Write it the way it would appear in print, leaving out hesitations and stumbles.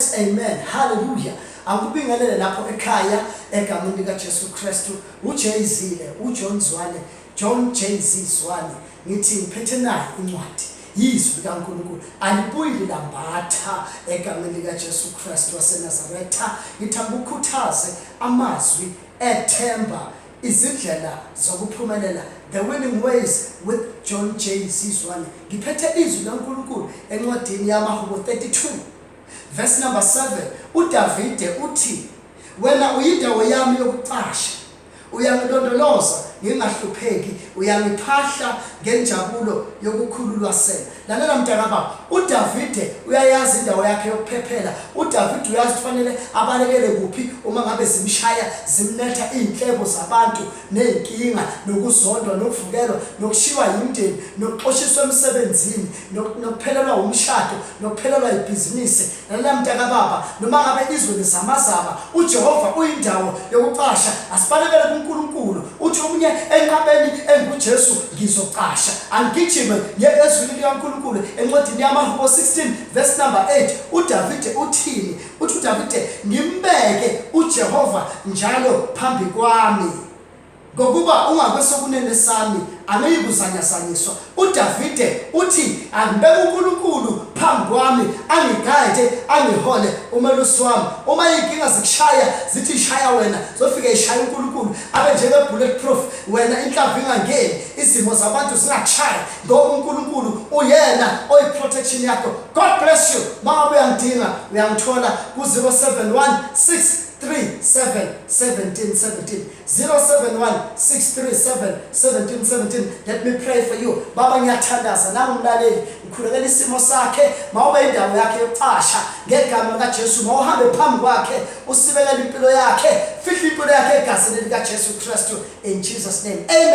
Amen. Hallelujah. Angikubingelele lapho ekhaya egameni lika Jesu Kristu. uJayzile, uJohn Zwane, John Jay-Z Zwane. Ngithi ngiphethe nayo incwadi. Yizwi likaNkulunkulu alibuyile lambatha egameni lika Jesu Kristu waseNazaretha. Ngithanda ukukhuthaze amazwi ethemba, izindlela zokuphumelela, the winning ways with John Jay-Z Zwane. Ngiphethe izwi likaNkulunkulu encwadini yamaHubo 32 verse number 7. uDavide uthi, wena uyindawo yami yokuqasha, uyangilondoloza ngingahlupheki, uyangiphahla ngenjabulo yokukhululwa sena. Lalela mntakababa, uDavide uyayazi indawo yakhe yokuphephela. uDavide uyazi kufanele abalekele kuphi uma ngabe zimshaya zimnetha inhlebo zabantu nenkinga, nokuzondwa, nokuvukelwa, nokushiwa yimndeni, nokuxoshiswa emsebenzini, nokuphelelwa umshado, nokuphelelwa ibhizinisi. Lalela mntakababa, noma ngabe izwe lizamazama, uJehova uyindawo yokuqasha. Asibalekele kuNkulunkulu. Uthi omunye enqabeni enguJesu ngizoqasha. Angigijime ezwini likaNkulunkulu encwadini yamaHubo 16 verse number 8. uDavide uthini? Uthi uDavide, ngimbeke uJehova njalo phambi kwami, ngokuba ungakwesokunene sami angiyikuzanyazanyiswa. uDavide uthi, angibeke uNkulunkulu phambi kwami, angiguide, angihole umelusi wami. Uma inkinga zikushaya zithi shaya wena, zofika ishaya uNkulunkulu abe njenge bulletproof, wena inhlamvu ingangeni, izimo zabantu zingakushaya, ngoba uNkulunkulu uyena oyiprotection yakho. God bless you. Uma uyangidinga uyangithola ku 071-637-1717 071-637-1717. Let me pray for you. Baba, ngiyathandaza nami umlaleli, ngikhulekela isimo sakhe, mawube indawo yakhe yokuqasha ngegama likaJesu. Mawuhambe phambi kwakhe usibekele impilo yakhe, fihla impilo yakhe egazini likaJesu Kristu, in Jesus name. Amen.